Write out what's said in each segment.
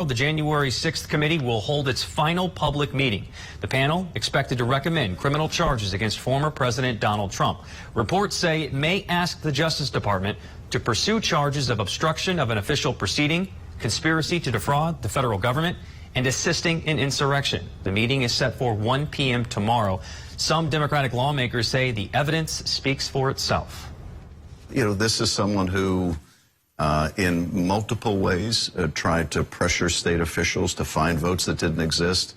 The January 6th committee will hold its final public meeting. The panel expected to recommend criminal charges against former President Donald Trump. Reports say it may ask the Justice Department to pursue charges of obstruction of an official proceeding, conspiracy to defraud the federal government, and assisting in insurrection. The meeting is set for 1 p.m. tomorrow. Some Democratic lawmakers say the evidence speaks for itself. You know, this is someone who in multiple ways tried to pressure state officials to find votes that didn't exist.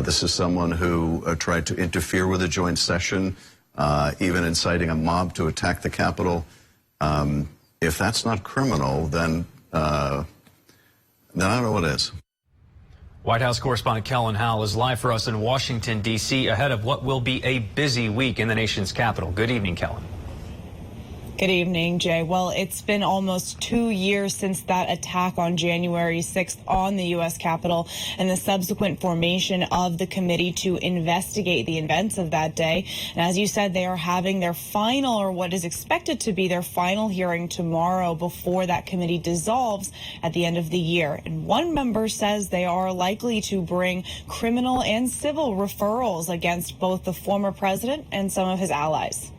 This is someone who tried to interfere with a joint session, even inciting a mob to attack the Capitol. If that's not criminal, then I don't know what is. White House correspondent Kellen Howell is live for us in Washington, D.C., ahead of what will be a busy week in the nation's capital. Good evening, Kellen. Good evening, Jay. Well, it's been almost 2 years since that attack on January 6th on the U.S. Capitol and the subsequent formation of the committee to investigate the events of that day. And as you said, they are having their final, or what is expected to be their final hearing tomorrow before that committee dissolves at the end of the year. And one member says they are likely to bring criminal and civil referrals against both the former president and some of his allies.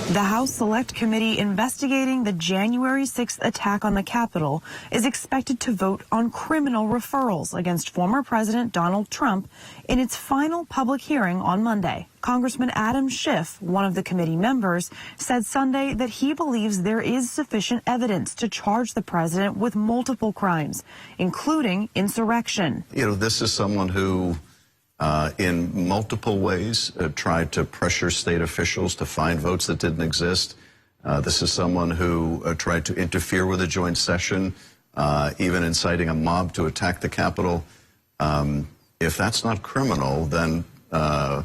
The House Select Committee investigating the January 6th attack on the Capitol is expected to vote on criminal referrals against former President Donald Trump in its final public hearing on Monday. Congressman Adam Schiff, one of the committee members, said Sunday that he believes there is sufficient evidence to charge the president with multiple crimes, including insurrection. You know, this is someone who in multiple ways tried to pressure state officials to find votes that didn't exist. This is someone who tried to interfere with a joint session, even inciting a mob to attack the Capitol. If that's not criminal, then I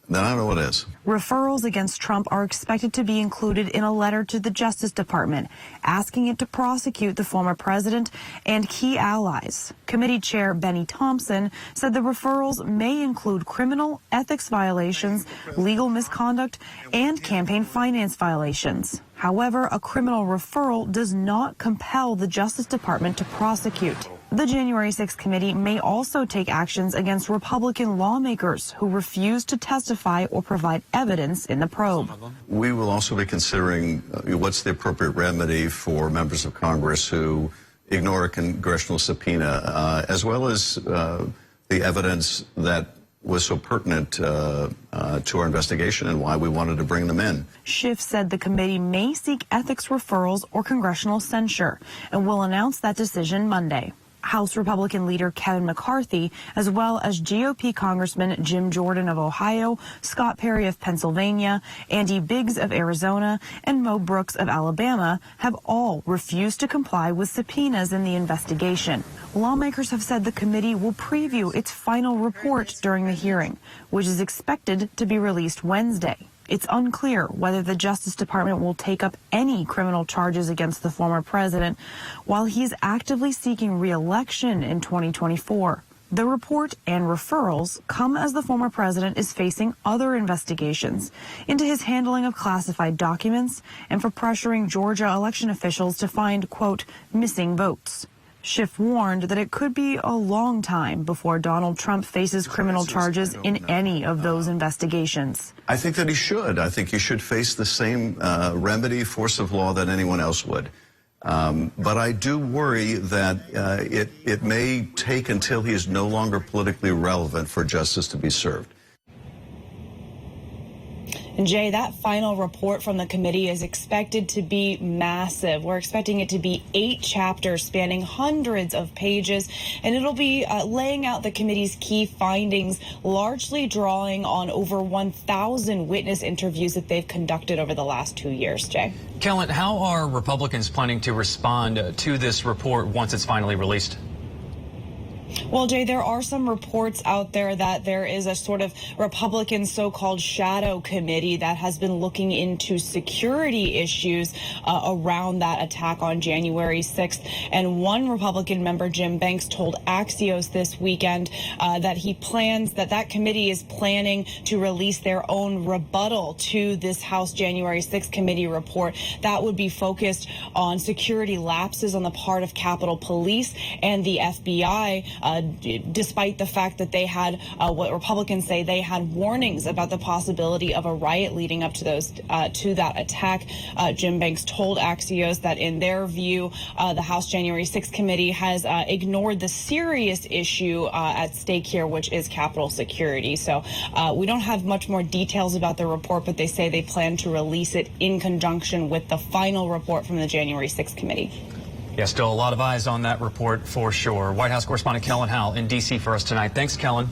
don't know what is. Referrals against Trump are expected to be included in a letter to the Justice Department, asking it to prosecute the former president and key allies. Committee Chair Benny Thompson said the referrals may include criminal, ethics violations, legal misconduct, and campaign finance violations. However, a criminal referral does not compel the Justice Department to prosecute. The January 6th committee may also take actions against Republican lawmakers who refuse to testify or provide evidence in the probe. We will also be considering what's the appropriate remedy for members of Congress who ignore a congressional subpoena, as well as the evidence that was so pertinent to our investigation and why we wanted to bring them in. Schiff said the committee may seek ethics referrals or congressional censure and will announce that decision Monday. House Republican leader Kevin McCarthy, as well as GOP Congressman Jim Jordan of Ohio, Scott Perry of Pennsylvania, Andy Biggs of Arizona, and Mo Brooks of Alabama have all refused to comply with subpoenas in the investigation. Lawmakers have said the committee will preview its final report during the hearing, which is expected to be released Wednesday. It's unclear whether the Justice Department will take up any criminal charges against the former president while he's actively seeking re-election in 2024. The report and referrals come as the former president is facing other investigations into his handling of classified documents and for pressuring Georgia election officials to find, quote, missing votes. Schiff warned that it could be a long time before Donald Trump faces criminal charges in any of those investigations. I think that he should. I think he should face the same remedy, force of law that anyone else would. But I do worry that it may take until he is no longer politically relevant for justice to be served. And Jay, that final report from the committee is expected to be massive. We're expecting it to be 8 chapters spanning hundreds of pages, and it'll be laying out the committee's key findings, largely drawing on over 1,000 witness interviews that they've conducted over the last 2 years. Jay? Kellen, how are Republicans planning to respond to this report once it's finally released? Well, Jay, there are some reports out there that there is a sort of Republican so-called shadow committee that has been looking into security issues around that attack on January 6th. And one Republican member, Jim Banks, told Axios this weekend that committee is planning to release their own rebuttal to this House January 6th committee report that would be focused on security lapses on the part of Capitol Police and the FBI, despite the fact that they had what Republicans say they had warnings about the possibility of a riot leading up to that attack. Jim Banks told Axios that in their view, the House January 6th committee has ignored the serious issue at stake here, which is Capitol security. So we don't have much more details about the report, but they say they plan to release it in conjunction with the final report from the January 6th committee. Yeah, still a lot of eyes on that report for sure. White House correspondent Kellen Howell in D.C. for us tonight. Thanks, Kellen.